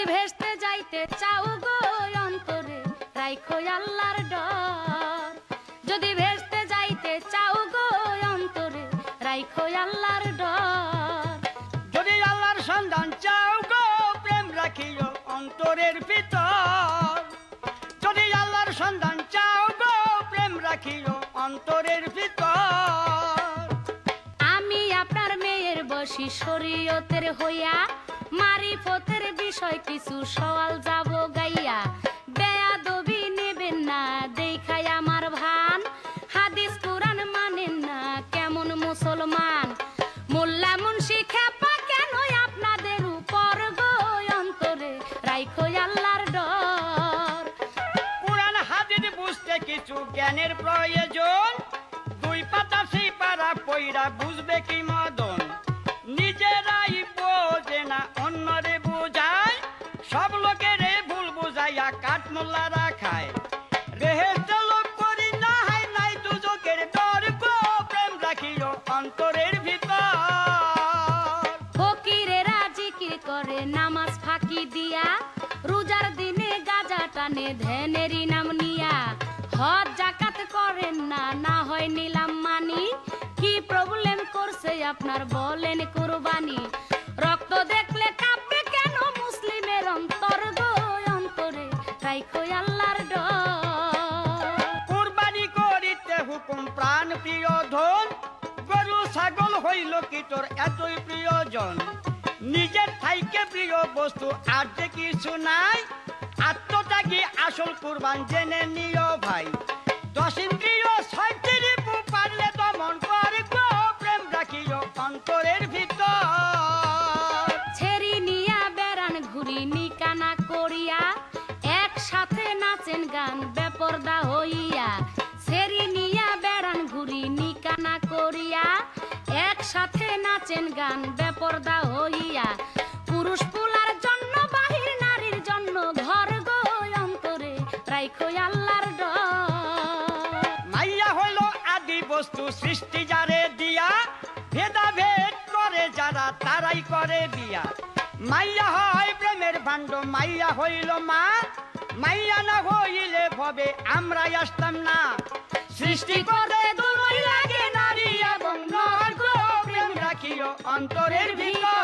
ভেস্তে যাইতে চাও গো অন্তরে রাইখো আল্লাহর ডর, যদি ভেস্তে যাইতে চাও গো অন্তরে রাইখো আল্লাহর ডর। যদি আল্লাহর সন্ধান চাও গো প্রেম রাখিও অন্তরের ভিতর, যদি আল্লাহর সন্ধান চাও গো প্রেম রাখিও অন্তরের ভিতর। আমি আপনার মেয়ের বসি শরীয়তের হইয়া, মারিফতের বিষয় কিছু সওয়াল যাব গাইয়া, বেয়াদবি নেবেন না দেখাই আমার ভান, হাদিস কুরআন মানেন না কেমন মুসলমান, মোল্লা মুন্সি খেপা কেন আপনাদের উপর গো অন্তরে রাইখো আল্লাহর ডর। কুরআন হাদিস বুঝতে কিছু জ্ঞানের প্রয়োজন, দুই পাতা সেই পারা পইরা বুঝবে কি মদন, নিজেরাই বোঝে না অন্যরে বুঝায়, সব লোকেরে ভুল বুঝাইয়া কাঠমোল্লারা খায়। বেহেশতে লোক করি না হয় নাই দুজকের ডর গো প্রেম রাখিও অন্তরের ভিতর। ফকিরেরা জিকির করে নামাজ ফাঁকি দিয়া, রোজার দিনে গাজা টানে ধ্যানেরই নাম নিয়া, হজ জাকাত করেন না না হয় নিলাম মানি, কি প্রবলেম করছে আপনার বলেন কুরবানি, রক্ত দেখলে কাঁপবে কেন মুসলিমের অন্তর গো অন্তরে রাইখো আল্লাহর ডর। কুরবানি করিতে হুকুম প্রাণ প্রিয় ধন, গরু ছাগল হইল কি তোর এতই প্রিয়জন, নিজের থাইকে প্রিয় বস্তু আর যে কিছু নাই, আত্মত্যাগী আসল কুরবান জেনে নিও ভাই। 10 ইন্দ্রিয় 6টি রিপু পারলে দমন করে গো প্রেম রাখিও অন্তরের ভিতর। ছেড়ি নিয়া বেড়ান ঘুরি নিকানা করিয়া, একসাথে নাচেন গান বেপরদা হইয়া, ছেড়ি নিয়া বেড়ান ঘুরি নিকানা করিয়া, একসাথে নাচেন গান বেপরদা হইয়া, পুরুষ পুলার জন্য বাহির নারীর জন্য ঘর গো অন্তরে রাইখো আল্লাহর ডর। মাইয়া হইল আদি বস্তু সৃষ্টি যারে দিয়া, ভেদাভেদ করে যারা তারাই করে বিয়া, মাইয়া হয় প্রেমের ভাণ্ড মাইয়া হইল মা, মাইয়া না হইলে ভবে আমরাই আসতাম না, সৃষ্টি করতে দুই লাগে নারী এবং নর গো প্রেম রাখিও অন্তরের ভিতর।